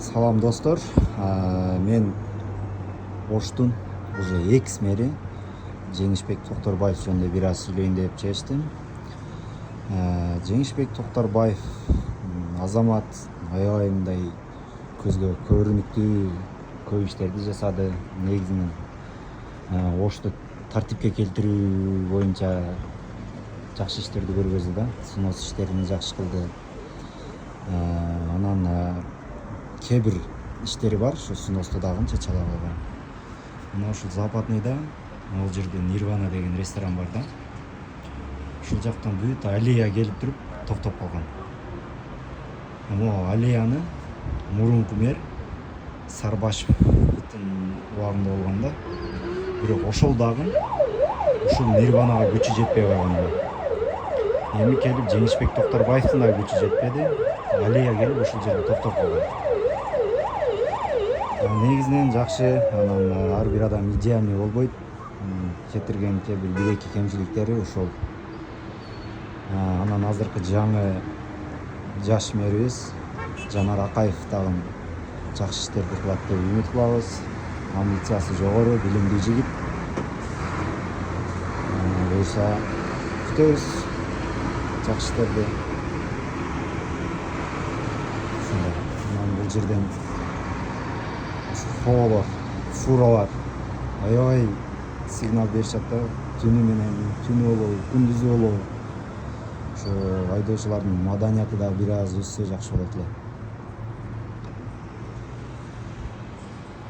Салам достор, мен Оштун уже экс мэри Жеңишбек Токторбаев жөнүндө бир аз сүйлөйүн деп чечтим. Жеңишбек Токторбаев азамат аябай мындай көзгө көрүнүктүү көп иштерди жасады. Негизинен Ошту тартипке келтирүү боюнча жакшы иштерди көргөздү да, снос иштерин жакшы кылды. Анан кээ бир иштери бар, ошо сносто дагынча чала калган. Мына ушул Западныйда могул жерде Нирвана деген ресторан бар да. Ушул жактан бүт аллея келип туруп токтоп калган. Могу аллеяны мурунку мэр Сарбашевдин убагында болгон да. Бирок ошол дагы ушул Нирванага күчү жетпей койгон. Эми келип Жеңишбек Токторбаевдин да күчү жетпеди. Аллея келип ушул жерде токтоп калган. Негизинен жакшы, анан ар бир адам идеальный болбойт. Кетирген кээ бир бир-эки кемчиликтери ошол. Анан азыркы жаңы жаш мэрибиз Жанар Акаев дагы жакшы иштерди кылат деп үмүт кылабыз. Амбициясы жогору, билимдүү жигит. Буюрса күтөбүз жакшы иштерди. Анан бул жерден фолор, фуралар аябай сигнал беришет да, түнү менен, түнү болобу, күндүзү болобу. Ошо айдоочулардын маданияты да бир аз өссө жакшы болот эле.